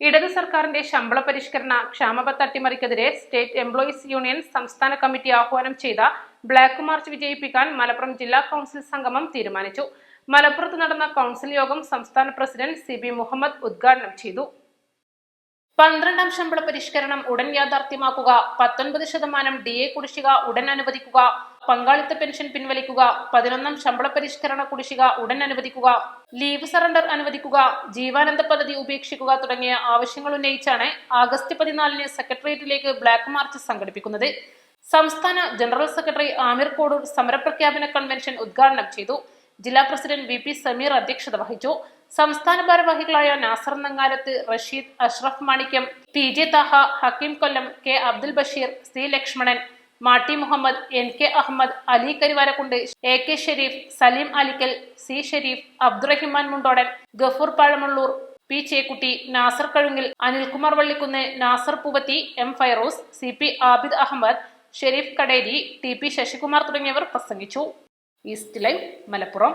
ഇടത് സർക്കാരിന്റെ ശമ്പള പരിഷ്കരണ ക്ഷാമബത്ത അട്ടിമറിക്കെതിരെ സ്റ്റേറ്റ് എംപ്ലോയീസ് യൂണിയൻ സംസ്ഥാന കമ്മിറ്റി ആഹ്വാനം ചെയ്ത ബ്ലാക്ക് മാർച്ച് വിജയിപ്പിക്കാൻ മലപ്പുറം ജില്ലാ കൗൺസിൽ സംഗമം തീരുമാനിച്ചു. മലപ്പുറത്ത് നടന്ന കൗൺസിൽ യോഗം സംസ്ഥാന പ്രസിഡന്റ് CB മുഹമ്മദ് ഉദ്ഘാടനം ചെയ്തു. 12ാം ശമ്പള പരിഷ്കരണം ഉടൻ യാഥാർത്ഥ്യമാക്കുക, 19% DA കുടിശ്ശിക ഉടൻ അനുവദിക്കുക, പങ്കാളിത്ത പെൻഷൻ പിൻവലിക്കുക, 11ാം ശമ്പള പരിഷ്കരണ കുടിശ്ശിക ഉടൻ അനുവദിക്കുക, ലീവ് സറണ്ടർ അനുവദിക്കുക, ജീവാനന്ദ പദ്ധതി ഉപേക്ഷിക്കുക തുടങ്ങിയ ആവശ്യങ്ങൾ ഉന്നയിച്ചാണ് ആഗസ്റ്റ് 14-ന് സെക്രട്ടേറിയറ്റിലേക്ക് ബ്ലാക്ക് മാർച്ച് സംഘടിപ്പിക്കുന്നത്. സംസ്ഥാന ജനറൽ സെക്രട്ടറി ആമിർ കോഡൂർ സമരപ്രഖ്യാപന കൺവെൻഷൻ ഉദ്ഘാടനം ചെയ്തു. ജില്ലാ പ്രസിഡന്റ് VP സമീർ അധ്യക്ഷത വഹിച്ചു. സംസ്ഥാന ഭാരവാഹികളായ Nasar Nangalath, Rasheed, Ashraf Manikyam, TJ Thaha, Hakeem Kollam, K Abdul Basheer, C Lakshmanan, Matti Muhammad, NK Ahammed, Ali Karuvarakundu, AK Shareef, Saleem Alikkal, C Shareef, Abdurahiman Mundodan, Gafoor Pazhamalloor, P Chekkutty, Nasar Kazhungil, Anilkumar Vallikkunnu, Nasar Poovathi, M Fairoos, CP Abid Ahammed, Shareef Kaderi, TP Sasikumar തുടങ്ങിയവർ പ്രസംഗിച്ചു. East Live, Malappuram.